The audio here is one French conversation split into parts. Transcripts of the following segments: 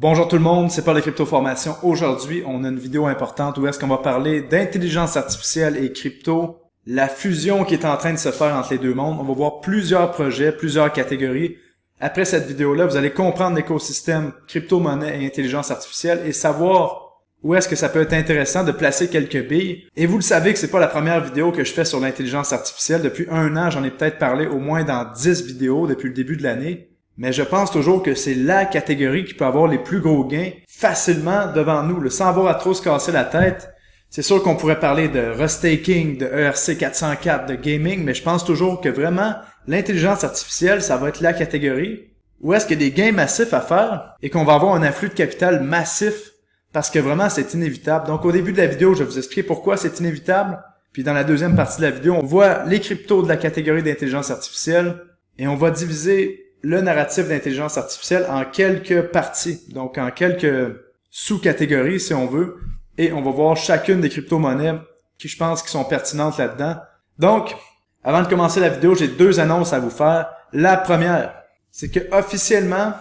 Bonjour tout le monde, c'est Paul de Crypto-Formation. Aujourd'hui, on a une vidéo importante où est-ce qu'on va parler d'intelligence artificielle et crypto, la fusion qui est en train de se faire entre les deux mondes. On va voir plusieurs projets, plusieurs catégories. Après cette vidéo-là, vous allez comprendre l'écosystème crypto-monnaie et intelligence artificielle et savoir où est-ce que ça peut être intéressant de placer quelques billes. Et vous le savez que c'est pas la première vidéo que je fais sur l'intelligence artificielle. Depuis un an, j'en ai peut-être parlé au moins dans 10 vidéos depuis le début de l'année. Mais je pense toujours que c'est la catégorie qui peut avoir les plus gros gains facilement devant nous, sans avoir à trop se casser la tête. C'est sûr qu'on pourrait parler de restaking, de ERC 404, de gaming, mais je pense toujours que vraiment, l'intelligence artificielle, ça va être la catégorie où est-ce qu'il y a des gains massifs à faire et qu'on va avoir un afflux de capital massif parce que vraiment, c'est inévitable. Donc, au début de la vidéo, je vais vous expliquer pourquoi c'est inévitable. Puis dans la deuxième partie de la vidéo, on voit les cryptos de la catégorie d'intelligence artificielle et on va diviser le narratif d'intelligence artificielle en quelques parties, donc en quelques sous-catégories si on veut, et on va voir chacune des crypto-monnaies qui je pense qui sont pertinentes là-dedans. Donc, avant de commencer la vidéo, j'ai deux annonces à vous faire. La première, c'est que officiellement,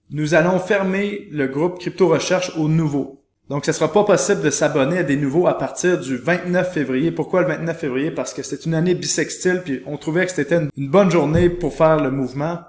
nous allons fermer le groupe Crypto Recherche aux nouveaux. Donc, ce sera pas possible de s'abonner à des nouveaux à partir du 29 février. Pourquoi le 29 février? Parce que c'est une année bissextile, puis on trouvait que c'était une bonne journée pour faire le mouvement.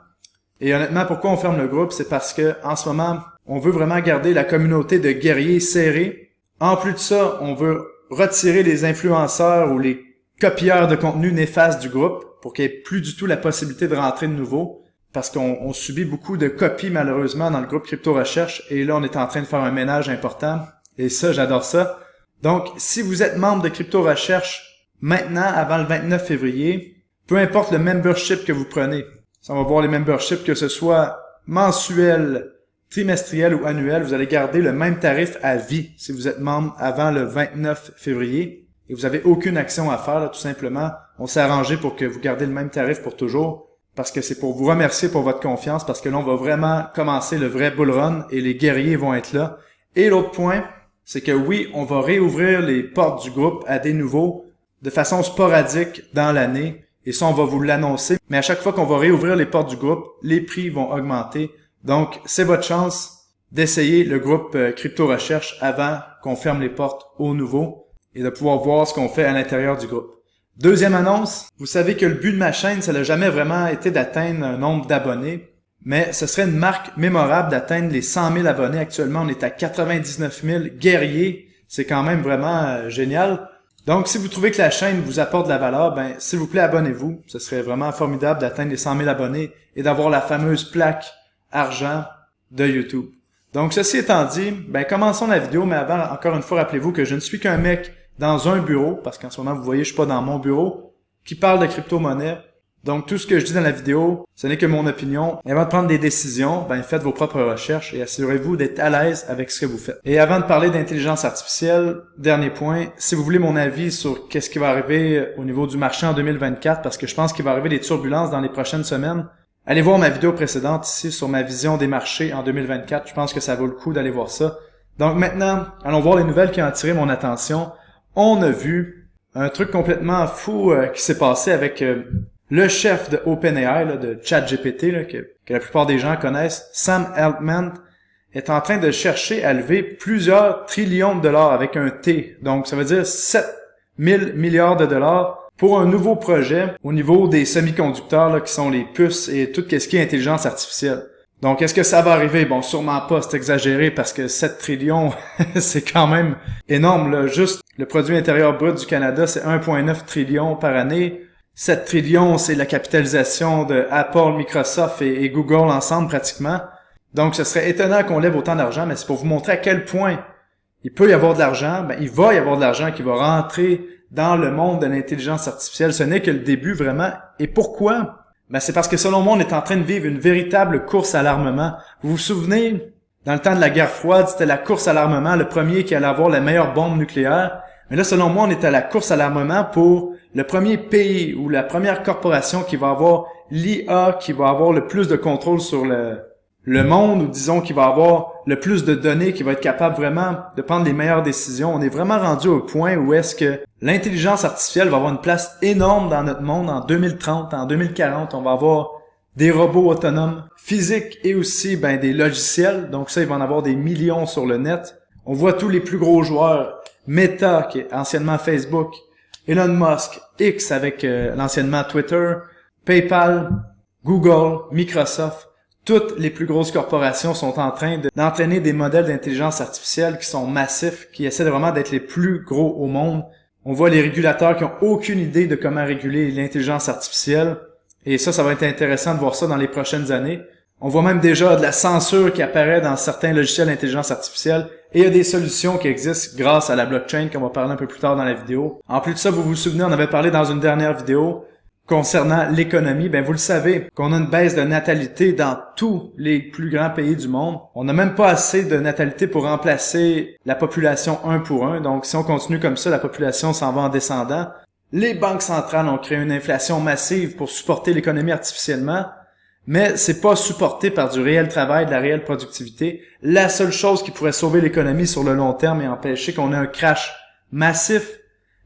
Et honnêtement, pourquoi on ferme le groupe? C'est parce que en ce moment, on veut vraiment garder la communauté de guerriers serrée. En plus de ça, on veut retirer les influenceurs ou les copieurs de contenu néfastes du groupe pour qu'il n'y ait plus du tout la possibilité de rentrer de nouveau. Parce qu'on subit beaucoup de copies malheureusement dans le groupe Crypto Recherche. Et là, on est en train de faire un ménage important. Et ça, j'adore ça. Donc, si vous êtes membre de Crypto Recherche maintenant, avant le 29 février, peu importe le membership que vous prenez, on va voir les memberships, que ce soit mensuel, trimestriel ou annuel, vous allez garder le même tarif à vie si vous êtes membre avant le 29 février et vous avez aucune action à faire, là, tout simplement. On s'est arrangé pour que vous gardez le même tarif pour toujours parce que c'est pour vous remercier pour votre confiance parce que là, on va vraiment commencer le vrai bull run et les guerriers vont être là. Et l'autre point, c'est que oui, on va réouvrir les portes du groupe à des nouveaux de façon sporadique dans l'année. Et ça, on va vous l'annoncer. Mais à chaque fois qu'on va réouvrir les portes du groupe, les prix vont augmenter. Donc, c'est votre chance d'essayer le groupe Crypto Recherche avant qu'on ferme les portes aux nouveaux et de pouvoir voir ce qu'on fait à l'intérieur du groupe. Deuxième annonce, vous savez que le but de ma chaîne, ça n'a jamais vraiment été d'atteindre un nombre d'abonnés, mais ce serait une marque mémorable d'atteindre les 100 000 abonnés. Actuellement, on est à 99 000 guerriers. C'est quand même vraiment génial. Donc, si vous trouvez que la chaîne vous apporte de la valeur, ben, s'il vous plaît, abonnez-vous. Ce serait vraiment formidable d'atteindre les 100 000 abonnés et d'avoir la fameuse plaque argent de YouTube. Donc, ceci étant dit, ben, commençons la vidéo, mais avant, encore une fois, rappelez-vous que je ne suis qu'un mec dans un bureau, parce qu'en ce moment, vous voyez, je suis pas dans mon bureau, qui parle de crypto-monnaie. Donc, tout ce que je dis dans la vidéo, ce n'est que mon opinion. Et avant de prendre des décisions, ben, faites vos propres recherches et assurez-vous d'être à l'aise avec ce que vous faites. Et avant de parler d'intelligence artificielle, dernier point, si vous voulez mon avis sur qu'est-ce qui va arriver au niveau du marché en 2024, parce que je pense qu'il va arriver des turbulences dans les prochaines semaines, allez voir ma vidéo précédente ici sur ma vision des marchés en 2024. Je pense que ça vaut le coup d'aller voir ça. Donc maintenant, allons voir les nouvelles qui ont attiré mon attention. On a vu un truc complètement fou qui s'est passé avec le chef de OpenAI, de ChatGPT, que la plupart des gens connaissent, Sam Altman, est en train de chercher à lever plusieurs trillions de dollars avec un T. Donc, ça veut dire 7 000 milliards de dollars pour un nouveau projet au niveau des semi-conducteurs, qui sont les puces et tout ce qui est intelligence artificielle. Donc, est-ce que ça va arriver? Bon, sûrement pas, c'est exagéré parce que 7 trillions, c'est quand même énorme, là. Juste le produit intérieur brut du Canada, c'est 1,9 trillion par année. 7 trillions, c'est la capitalisation de Apple, Microsoft et Google ensemble pratiquement. Donc, ce serait étonnant qu'on lève autant d'argent, mais c'est pour vous montrer à quel point il peut y avoir de l'argent. Ben, il va y avoir de l'argent qui va rentrer dans le monde de l'intelligence artificielle. Ce n'est que le début vraiment. Et pourquoi? Ben, c'est parce que selon moi, on est en train de vivre une véritable course à l'armement. Vous vous souvenez, dans le temps de la guerre froide, c'était la course à l'armement, le premier qui allait avoir la meilleure bombe nucléaire. Mais là, selon moi, on est à la course à l'armement pour le premier pays ou la première corporation qui va avoir l'IA, qui va avoir le plus de contrôle sur le monde, ou disons qui va avoir le plus de données, qui va être capable vraiment de prendre les meilleures décisions. On est vraiment rendu au point où est-ce que l'intelligence artificielle va avoir une place énorme dans notre monde en 2030, en 2040. On va avoir des robots autonomes, physiques et aussi des logiciels. Donc ça, il va en avoir des millions sur le net. On voit tous les plus gros joueurs, Meta, qui est anciennement Facebook, Elon Musk, X avec l'anciennement Twitter, PayPal, Google, Microsoft. Toutes les plus grosses corporations sont en train d'entraîner des modèles d'intelligence artificielle qui sont massifs, qui essaient vraiment d'être les plus gros au monde. On voit les régulateurs qui ont aucune idée de comment réguler l'intelligence artificielle. Et ça va être intéressant de voir ça dans les prochaines années. On voit même déjà de la censure qui apparaît dans certains logiciels d'intelligence artificielle. Et il y a des solutions qui existent grâce à la blockchain, qu'on va parler un peu plus tard dans la vidéo. En plus de ça, vous vous souvenez, on avait parlé dans une dernière vidéo concernant l'économie. Vous le savez, qu'on a une baisse de natalité dans tous les plus grands pays du monde. On n'a même pas assez de natalité pour remplacer la population 1 pour 1. Donc, si on continue comme ça, la population s'en va en descendant. Les banques centrales ont créé une inflation massive pour supporter l'économie artificiellement, mais c'est pas supporté par du réel travail, de la réelle productivité. La seule chose qui pourrait sauver l'économie sur le long terme et empêcher qu'on ait un crash massif,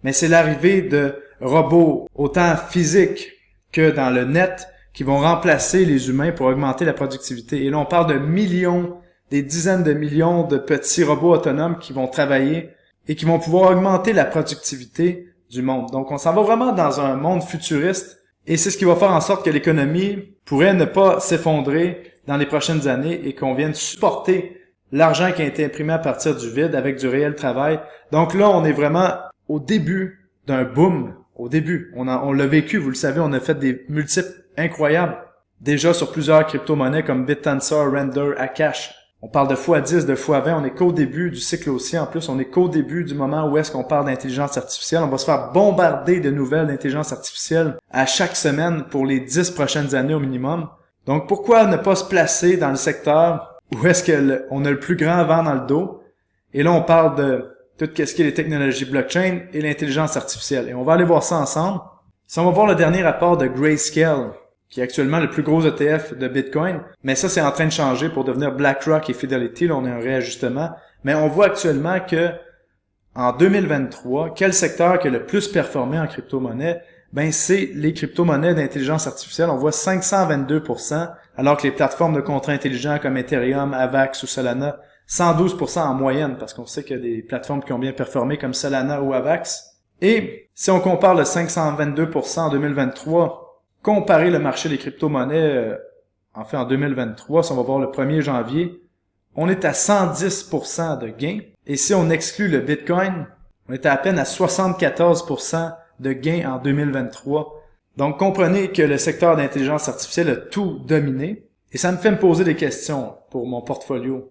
mais c'est l'arrivée de robots autant physiques que dans le net qui vont remplacer les humains pour augmenter la productivité. Et là, on parle de millions, des dizaines de millions de petits robots autonomes qui vont travailler et qui vont pouvoir augmenter la productivité du monde. Donc, on s'en va vraiment dans un monde futuriste et c'est ce qui va faire en sorte que l'économie pourrait ne pas s'effondrer dans les prochaines années et qu'on vienne supporter l'argent qui a été imprimé à partir du vide avec du réel travail. Donc là, on est vraiment au début d'un boom. Au début, on l'a vécu, vous le savez, on a fait des multiples incroyables. Déjà sur plusieurs crypto-monnaies comme BitTensor, Render, Akash. On parle de x10, de x20, on est qu'au début du cycle haussier. En plus, on est qu'au début du moment où est-ce qu'on parle d'intelligence artificielle. On va se faire bombarder de nouvelles d'intelligence artificielle à chaque semaine pour les 10 prochaines années au minimum. Donc, pourquoi ne pas se placer dans le secteur où est-ce qu'on a le plus grand vent dans le dos? Et là, on parle de tout ce qui est les technologies blockchain et l'intelligence artificielle. Et on va aller voir ça ensemble. Si on va voir le dernier rapport de Grayscale, qui est actuellement le plus gros ETF de Bitcoin, mais ça, c'est en train de changer pour devenir BlackRock et Fidelity. Là, on a un réajustement. Mais on voit actuellement que en 2023, quel secteur qui a le plus performé en crypto-monnaie? C'est les crypto-monnaies d'intelligence artificielle. On voit 522%, alors que les plateformes de contrats intelligents comme Ethereum, Avax ou Solana, 112% en moyenne, parce qu'on sait qu'il y a des plateformes qui ont bien performé comme Solana ou Avax. Et si on compare le 522% en 2023, comparer le marché des crypto-monnaies, en 2023, si on va voir le 1er janvier, on est à 110% de gain. Et si on exclut le Bitcoin, on est à peine à 74% de gain en 2023. Donc, comprenez que le secteur d'intelligence artificielle a tout dominé. Et ça me fait me poser des questions pour mon portfolio.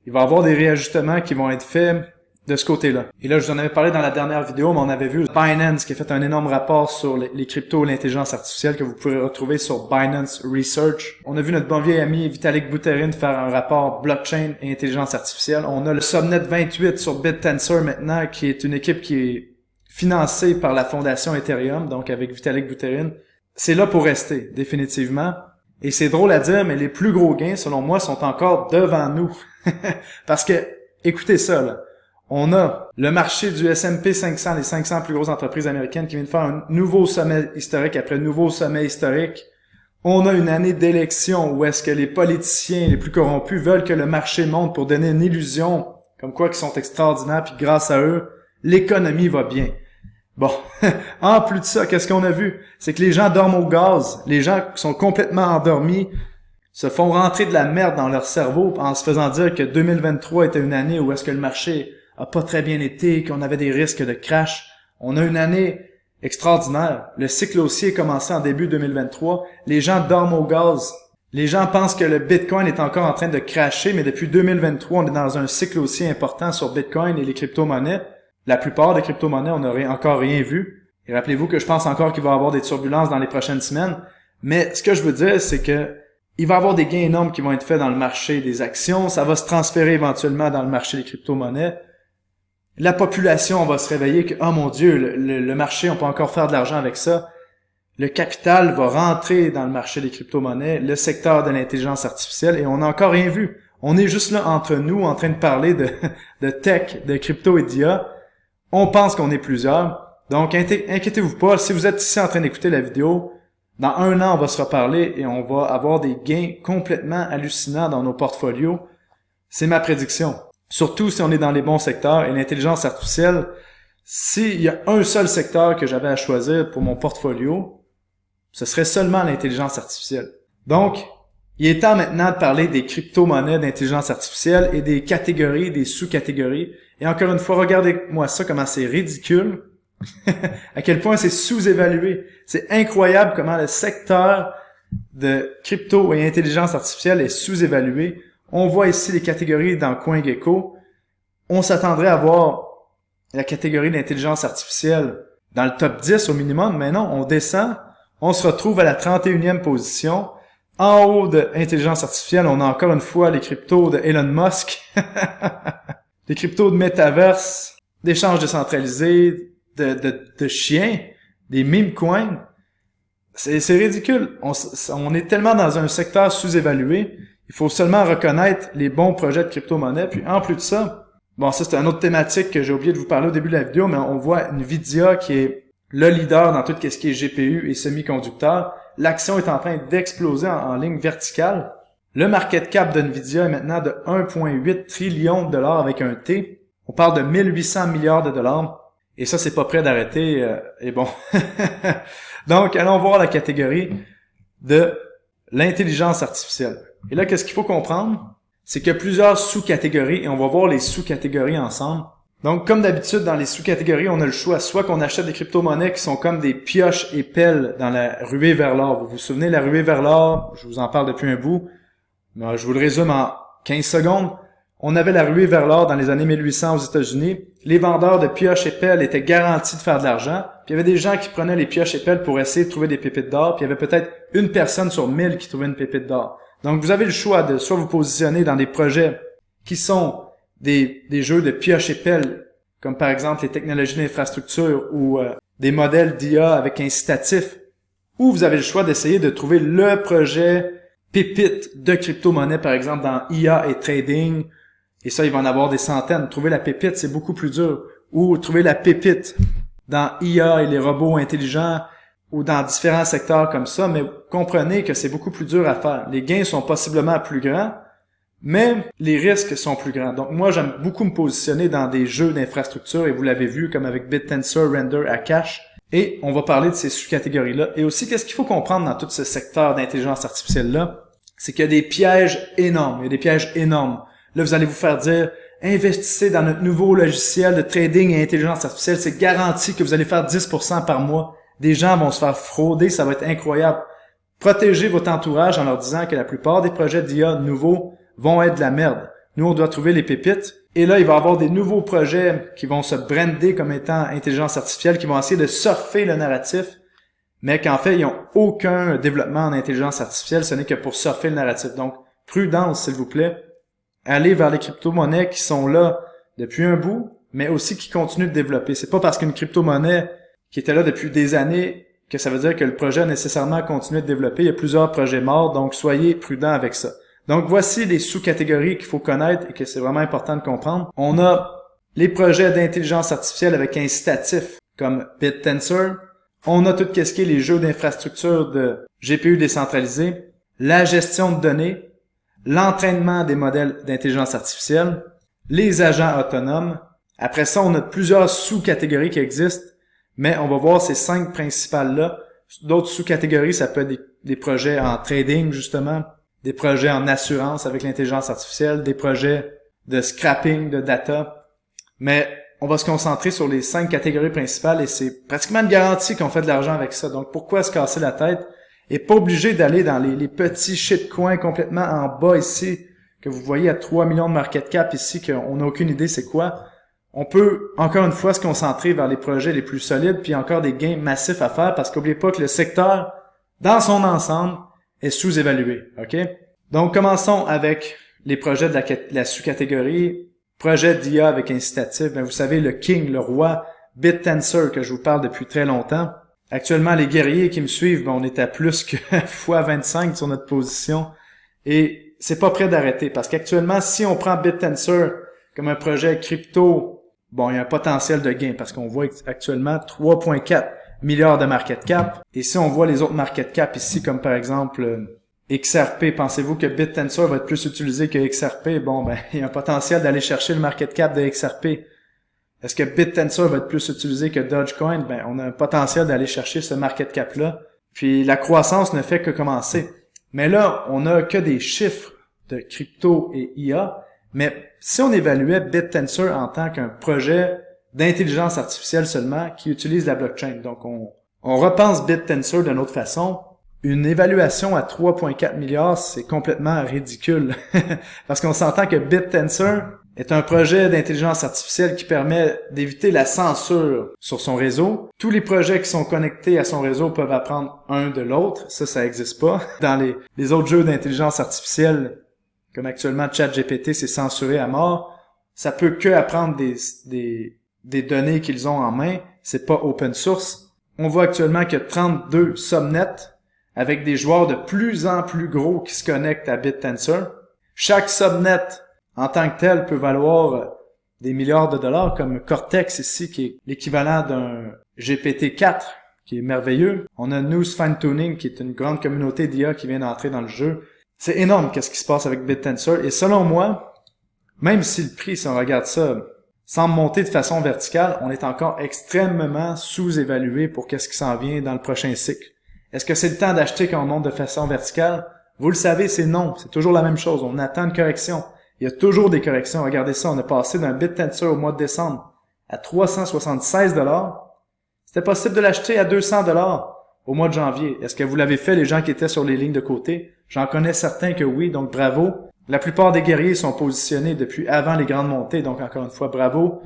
Il va y avoir des réajustements qui vont être faits de ce côté-là. Et là, je vous en avais parlé dans la dernière vidéo, mais on avait vu Binance qui a fait un énorme rapport sur les cryptos et l'intelligence artificielle que vous pourrez retrouver sur Binance Research. On a vu notre bon vieil ami Vitalik Buterin faire un rapport blockchain et intelligence artificielle. On a le Subnet 28 sur BitTensor maintenant, qui est une équipe qui est financée par la fondation Ethereum, donc avec Vitalik Buterin. C'est là pour rester, définitivement. Et c'est drôle à dire, mais les plus gros gains, selon moi, sont encore devant nous. Parce que, écoutez ça, là. On a le marché du S&P 500, les 500 plus grosses entreprises américaines qui viennent faire un nouveau sommet historique après nouveau sommet historique. On a une année d'élection où est-ce que les politiciens les plus corrompus veulent que le marché monte pour donner une illusion comme quoi qu'ils sont extraordinaires, puis grâce à eux, l'économie va bien. Bon, en plus de ça, qu'est-ce qu'on a vu? C'est que les gens dorment au gaz, les gens qui sont complètement endormis se font rentrer de la merde dans leur cerveau en se faisant dire que 2023 était une année où est-ce que le marché a pas très bien été, qu'on avait des risques de crash. On a une année extraordinaire. Le cycle haussier a commencé en début 2023. Les gens dorment au gaz. Les gens pensent que le Bitcoin est encore en train de crasher, mais depuis 2023, on est dans un cycle haussier important sur Bitcoin et les crypto-monnaies. La plupart des crypto-monnaies, on n'aurait encore rien vu. Et rappelez-vous que je pense encore qu'il va y avoir des turbulences dans les prochaines semaines. Mais ce que je veux dire, c'est que il va y avoir des gains énormes qui vont être faits dans le marché des actions. Ça va se transférer éventuellement dans le marché des crypto-monnaies. La population va se réveiller que, oh mon Dieu, le marché, on peut encore faire de l'argent avec ça. Le capital va rentrer dans le marché des crypto-monnaies, le secteur de l'intelligence artificielle, et on n'a encore rien vu. On est juste là entre nous, en train de parler de tech, de crypto et d'IA. On pense qu'on est plusieurs. Donc, inquiétez-vous pas. Si vous êtes ici en train d'écouter la vidéo, Dans 1 an, on va se reparler et on va avoir des gains complètement hallucinants dans nos portfolios. C'est ma prédiction. Surtout si on est dans les bons secteurs. Et l'intelligence artificielle, s'il y a un seul secteur que j'avais à choisir pour mon portfolio, ce serait seulement l'intelligence artificielle. Donc, il est temps maintenant de parler des crypto-monnaies d'intelligence artificielle et des catégories, des sous-catégories. Et encore une fois, regardez-moi ça, comment c'est ridicule, à quel point c'est sous-évalué. C'est incroyable comment le secteur de crypto et intelligence artificielle est sous-évalué. On voit ici les catégories dans CoinGecko. On s'attendrait à voir la catégorie d'intelligence artificielle dans le top 10 au minimum, mais non, on descend. On se retrouve à la 31e position. En haut de intelligence artificielle, on a encore une fois les cryptos de Elon Musk, les cryptos de Metaverse, d'échanges décentralisés, de chiens, des meme coins. C'est ridicule. On est tellement dans un secteur sous-évalué. Il faut seulement reconnaître les bons projets de crypto-monnaie. Puis en plus de ça, bon, ça c'est une autre thématique que j'ai oublié de vous parler au début de la vidéo, mais on voit Nvidia qui est le leader dans tout ce qui est GPU et semi-conducteurs. L'action est en train d'exploser en ligne verticale. Le market cap de Nvidia est maintenant de 1,8 trillion de dollars avec un T. On parle de 1800 milliards de dollars. Et ça, c'est pas prêt d'arrêter. Et bon. Donc, allons voir la catégorie de l'intelligence artificielle. Et là, qu'est-ce qu'il faut comprendre? C'est qu'il y a plusieurs sous-catégories et on va voir les sous-catégories ensemble. Donc, comme d'habitude, dans les sous-catégories, on a le choix. Soit qu'on achète des crypto-monnaies qui sont comme des pioches et pelles dans la ruée vers l'or. Vous vous souvenez, la ruée vers l'or, je vous en parle depuis un bout. Mais je vous le résume en 15 secondes. On avait la ruée vers l'or dans les années 1800 aux États-Unis. Les vendeurs de pioches et pelles étaient garantis de faire de l'argent. Puis il y avait des gens qui prenaient les pioches et pelles pour essayer de trouver des pépites d'or. Puis il y avait peut-être une personne sur 1000 qui trouvait une pépite d'or. Donc vous avez le choix de soit vous positionner dans des projets qui sont des jeux de pioches et pelles, comme par exemple les technologies d'infrastructure ou des modèles d'IA avec incitatifs, ou vous avez le choix d'essayer de trouver le projet pépite de crypto-monnaie, par exemple dans IA et trading, et ça, il va en avoir des centaines. Trouver la pépite, c'est beaucoup plus dur. Ou trouver la pépite dans IA et les robots intelligents, ou dans différents secteurs comme ça, mais comprenez que c'est beaucoup plus dur à faire. Les gains sont possiblement plus grands, mais les risques sont plus grands. Donc moi, j'aime beaucoup me positionner dans des jeux d'infrastructure, et vous l'avez vu, comme avec BitTensor, Render, Akash. Et on va parler de ces sous-catégories-là. Et aussi, qu'est-ce qu'il faut comprendre dans tout ce secteur d'intelligence artificielle-là? C'est qu'il y a des pièges énormes. Il y a des pièges énormes. Là, vous allez vous faire dire, investissez dans notre nouveau logiciel de trading et intelligence artificielle. C'est garanti que vous allez faire 10% par mois. Des gens vont se faire frauder. Ça va être incroyable. Protégez votre entourage en leur disant que la plupart des projets d'IA nouveaux vont être de la merde. Nous, on doit trouver les pépites. Et là, il va y avoir des nouveaux projets qui vont se brander comme étant intelligence artificielle, qui vont essayer de surfer le narratif, mais qu'en fait, ils n'ont aucun développement en intelligence artificielle. Ce n'est que pour surfer le narratif. Donc, prudence, s'il vous plaît. Allez vers les crypto-monnaies qui sont là depuis un bout, mais aussi qui continuent de développer. C'est pas parce qu'une crypto-monnaie qui était là depuis des années que ça veut dire que le projet a nécessairement continué de développer. Il y a plusieurs projets morts, donc soyez prudents avec ça. Donc voici les sous-catégories qu'il faut connaître et que c'est vraiment important de comprendre. On a les projets d'intelligence artificielle avec incitatif comme BitTensor. On a tout ce qui est les jeux d'infrastructure de GPU décentralisés, la gestion de données, l'entraînement des modèles d'intelligence artificielle, les agents autonomes. Après ça, on a plusieurs sous-catégories qui existent, mais on va voir ces 5 principales-là. D'autres sous-catégories, ça peut être des projets en trading, justement, des projets en assurance avec l'intelligence artificielle, des projets de scrapping de data. Mais on va se concentrer sur les 5 catégories principales et c'est pratiquement une garantie qu'on fait de l'argent avec ça. Donc pourquoi se casser la tête? Et pas obligé d'aller dans les petits shitcoins complètement en bas ici, que vous voyez à 3 millions de market cap ici, qu'on n'a aucune idée c'est quoi. On peut, encore une fois, se concentrer vers les projets les plus solides, puis encore des gains massifs à faire, parce qu'oubliez pas que le secteur, dans son ensemble, est sous-évalué. OK? Donc, commençons avec les projets de la sous-catégorie. Projet d'IA avec incitatif. Vous savez, le king, le roi, BitTensor, que je vous parle depuis très longtemps. Actuellement, les guerriers qui me suivent, on est à plus que x25 sur notre position. Et c'est pas prêt d'arrêter. Parce qu'actuellement, si on prend BitTensor comme un projet crypto, il y a un potentiel de gain. Parce qu'on voit actuellement 3,4 milliards de market cap. Et si on voit les autres market cap ici, comme par exemple XRP, pensez-vous que BitTensor va être plus utilisé que XRP? Bon, ben, il y a un potentiel d'aller chercher le market cap de XRP. Est-ce que BitTensor va être plus utilisé que Dogecoin? Ben, on a un potentiel d'aller chercher ce market cap-là. Puis la croissance ne fait que commencer. Mais là, on n'a que des chiffres de crypto et IA. Mais si on évaluait BitTensor en tant qu'un projet d'intelligence artificielle seulement qui utilise la blockchain, donc on repense BitTensor d'une autre façon, une évaluation à 3,4 milliards, c'est complètement ridicule. Parce qu'on s'entend que BitTensor est un projet d'intelligence artificielle qui permet d'éviter la censure sur son réseau. Tous les projets qui sont connectés à son réseau peuvent apprendre un de l'autre. Ça n'existe pas. Dans les autres jeux d'intelligence artificielle, comme actuellement ChatGPT, c'est censuré à mort. Ça peut que apprendre des données qu'ils ont en main. C'est pas open source. On voit actuellement qu'il y a 32 subnets avec des joueurs de plus en plus gros qui se connectent à BitTensor. Chaque subnet en tant que tel peut valoir des milliards de dollars, comme Cortex ici, qui est l'équivalent d'un GPT-4, qui est merveilleux. On a News Fine Tuning, qui est une grande communauté d'IA qui vient d'entrer dans le jeu. C'est énorme qu'est-ce qui se passe avec BitTensor. Et selon moi, même si le prix, si on regarde ça, semble monter de façon verticale, on est encore extrêmement sous-évalué pour qu'est-ce qui s'en vient dans le prochain cycle. Est-ce que c'est le temps d'acheter quand on monte de façon verticale? Vous le savez, c'est non. C'est toujours la même chose. On attend une correction. Il y a toujours des corrections. Regardez ça, on est passé d'un BitTensor au mois de décembre à 376 $. C'était possible de l'acheter à 200 $ au mois de janvier. Est-ce que vous l'avez fait, les gens qui étaient sur les lignes de côté? J'en connais certains que oui, donc bravo. La plupart des guerriers sont positionnés depuis avant les grandes montées, donc encore une fois, bravo.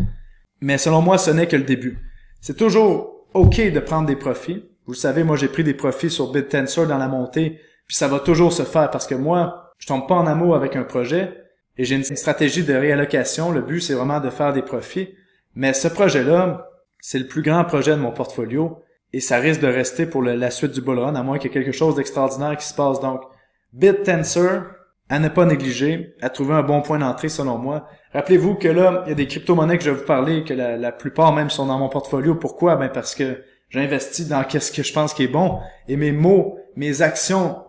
Mais selon moi, ce n'est que le début. C'est toujours OK de prendre des profits. Vous le savez, moi, j'ai pris des profits sur BitTensor dans la montée, puis ça va toujours se faire parce que moi, je tombe pas en amour avec un projet et j'ai une stratégie de réallocation. Le but, c'est vraiment de faire des profits. Mais ce projet-là, c'est le plus grand projet de mon portfolio et ça risque de rester pour la suite du bull run, à moins qu'il y ait quelque chose d'extraordinaire qui se passe. Donc, BitTensor, à ne pas négliger, à trouver un bon point d'entrée selon moi. Rappelez-vous que là, il y a des crypto-monnaies que je vais vous parler, que la plupart même sont dans mon portfolio. Pourquoi? Ben parce que j'investis dans qu'est-ce que je pense qui est bon. Et mes mots, mes actions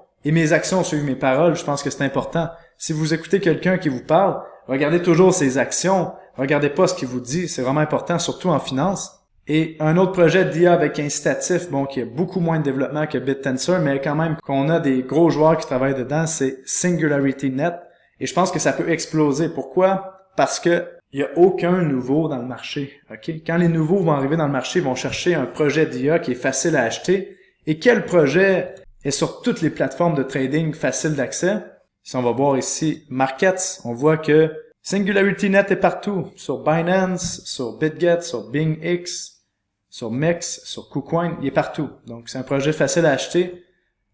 suivent mes paroles. Je pense que c'est important. Si vous écoutez quelqu'un qui vous parle, regardez toujours ses actions. Regardez pas ce qu'il vous dit. C'est vraiment important, surtout en finance. Et un autre projet d'IA avec incitatif, bon, qui a beaucoup moins de développement que BitTensor, mais quand même qu'on a des gros joueurs qui travaillent dedans, c'est SingularityNet. Et je pense que ça peut exploser. Pourquoi? Parce que il y a aucun nouveau dans le marché. OK? Quand les nouveaux vont arriver dans le marché, ils vont chercher un projet d'IA qui est facile à acheter. Et quel projet est sur toutes les plateformes de trading facile d'accès? Si on va voir ici Markets, on voit que SingularityNet est partout. Sur Binance, sur BitGet, sur BingX, sur MEX, sur KuCoin, il est partout. Donc, c'est un projet facile à acheter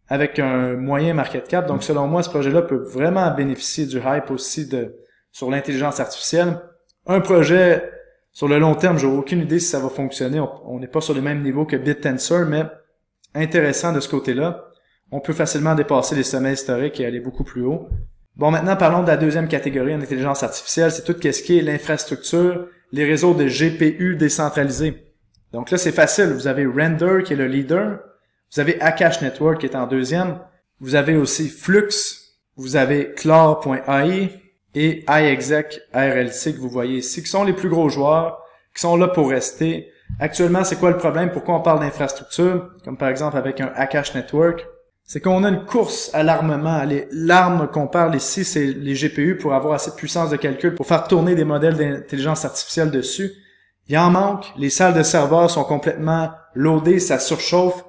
avec un moyen market cap. Donc, selon moi, ce projet-là peut vraiment bénéficier du hype aussi sur l'intelligence artificielle. Un projet, sur le long terme, j'ai aucune idée si ça va fonctionner. On n'est pas sur les mêmes niveaux que BitTensor, mais intéressant de ce côté-là. On peut facilement dépasser les sommets historiques et aller beaucoup plus haut. Bon, maintenant, parlons de la deuxième catégorie en intelligence artificielle. C'est tout ce qui est l'infrastructure, les réseaux de GPU décentralisés. Donc là, c'est facile. Vous avez Render qui est le leader. Vous avez Akash Network qui est en deuxième. Vous avez aussi Flux. Vous avez Clar.ai et iExec RLC que vous voyez ici, qui sont les plus gros joueurs, qui sont là pour rester. Actuellement, c'est quoi le problème? Pourquoi on parle d'infrastructure? Comme par exemple avec un Akash Network. C'est qu'on a une course à l'armement. L'arme qu'on parle ici, c'est les GPU pour avoir assez de puissance de calcul pour faire tourner des modèles d'intelligence artificielle dessus. Il en manque. Les salles de serveurs sont complètement loadées, ça surchauffe.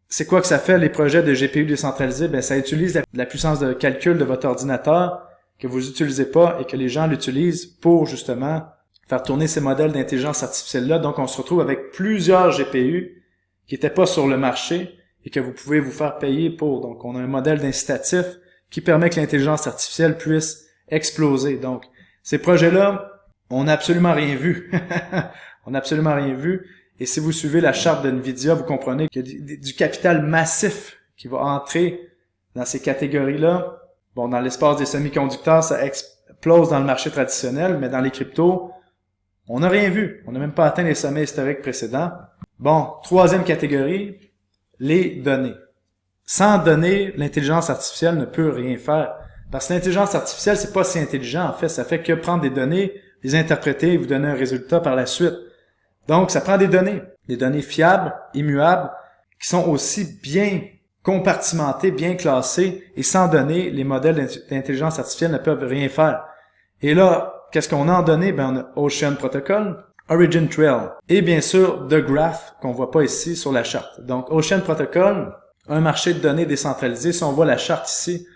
C'est quoi que ça fait, les projets de GPU décentralisés? Ben, ça utilise la puissance de calcul de votre ordinateur que vous utilisez pas et que les gens l'utilisent pour, justement, faire tourner ces modèles d'intelligence artificielle-là. Donc, on se retrouve avec plusieurs GPU qui n'étaient pas sur le marché et que vous pouvez vous faire payer pour. Donc, on a un modèle d'incitatif qui permet que l'intelligence artificielle puisse exploser. Donc, ces projets-là, on n'a absolument rien vu. On n'a absolument rien vu. Et si vous suivez la charte de Nvidia, vous comprenez qu'il y a du capital massif qui va entrer dans ces catégories-là. Bon, dans l'espace des semi-conducteurs, ça explose dans le marché traditionnel, mais dans les cryptos, on n'a rien vu. On n'a même pas atteint les sommets historiques précédents. Bon, troisième catégorie, les données. Sans données, l'intelligence artificielle ne peut rien faire. Parce que l'intelligence artificielle, c'est pas si intelligent, en fait. Ça fait que prendre des données, les interpréter et vous donner un résultat par la suite. Donc, ça prend des données fiables, immuables, qui sont aussi bien compartimentées, bien classées, et sans données, les modèles d'intelligence artificielle ne peuvent rien faire. Et là, qu'est-ce qu'on a en données? Ben, on a Ocean Protocol, Origin Trail, et bien sûr, The Graph, qu'on voit pas ici sur la charte. Donc, Ocean Protocol, un marché de données décentralisé. Si on voit la charte ici,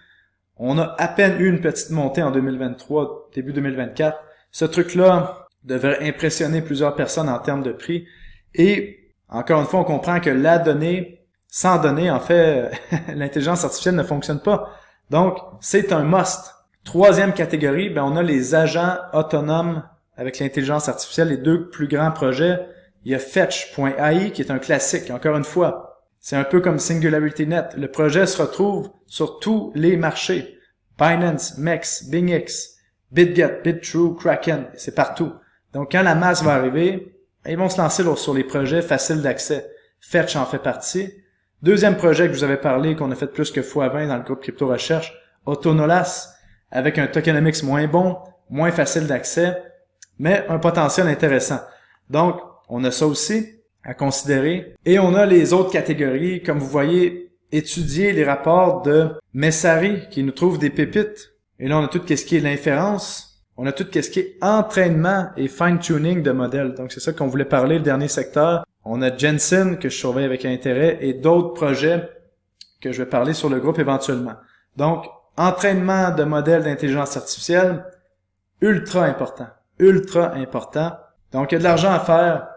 on a à peine eu une petite montée en 2023, début 2024. Ce truc-là devrait impressionner plusieurs personnes en termes de prix. Et, encore une fois, on comprend que la donnée, sans données, en fait, l'intelligence artificielle ne fonctionne pas. Donc, c'est un must. Troisième catégorie, ben, on a les agents autonomes avec l'intelligence artificielle, les deux plus grands projets. Il y a Fetch.ai qui est un classique, encore une fois. C'est un peu comme SingularityNet. Le projet se retrouve sur tous les marchés. Binance, MEX, BingX, BitGet, BitTrue, Kraken, c'est partout. Donc, quand la masse va arriver, ils vont se lancer sur les projets faciles d'accès. Fetch en fait partie. Deuxième projet que je vous avais parlé, qu'on a fait plus que x20 dans le groupe Crypto Recherche, Autonolas, avec un tokenomics moins bon, moins facile d'accès, mais un potentiel intéressant. Donc, on a ça aussi à considérer. Et on a les autres catégories, comme vous voyez, étudier les rapports de Messari, qui nous trouve des pépites. Et là, on a tout ce qui est l'inférence. On a tout ce qui est entraînement et fine-tuning de modèles. Donc, c'est ça qu'on voulait parler, le dernier secteur. On a Jensen, que je surveille avec intérêt, et d'autres projets que je vais parler sur le groupe éventuellement. Donc, entraînement de modèles d'intelligence artificielle, ultra important. Ultra important. Donc, il y a de l'argent à faire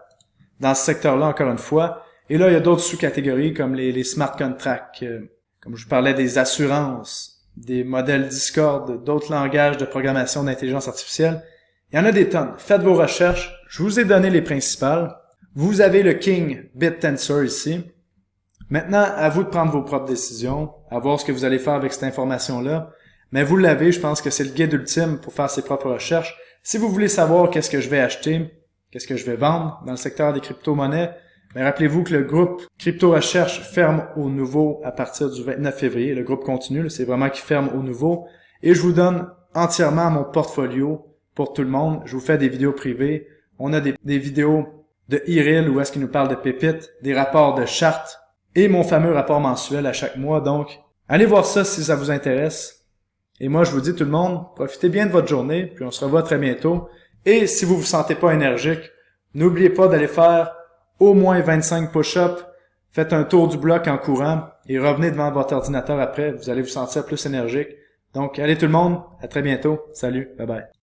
dans ce secteur-là, encore une fois. Et là, il y a d'autres sous-catégories comme les smart contracts, comme je vous parlais des assurances, des modèles Discord, d'autres langages de programmation d'intelligence artificielle. Il y en a des tonnes. Faites vos recherches. Je vous ai donné les principales. Vous avez le King BitTensor ici. Maintenant, à vous de prendre vos propres décisions, à voir ce que vous allez faire avec cette information-là. Mais vous l'avez, je pense que c'est le guide ultime pour faire ses propres recherches. Si vous voulez savoir qu'est-ce que je vais acheter, qu'est-ce que je vais vendre dans le secteur des crypto-monnaies, mais rappelez-vous que le groupe Crypto Recherche ferme au nouveau à partir du 29 février. Le groupe continue, c'est vraiment qui ferme au nouveau. Et je vous donne entièrement mon portfolio pour tout le monde. Je vous fais des vidéos privées. On a des vidéos de Iril où est-ce qu'il nous parle de pépites, des rapports de chartes et mon fameux rapport mensuel à chaque mois. Donc, allez voir ça si ça vous intéresse. Et moi, je vous dis tout le monde, profitez bien de votre journée, puis on se revoit très bientôt. Et si vous vous sentez pas énergique, n'oubliez pas d'aller faire au moins 25 push-ups, faites un tour du bloc en courant et revenez devant votre ordinateur après, vous allez vous sentir plus énergique. Donc, allez tout le monde, à très bientôt. Salut, bye bye.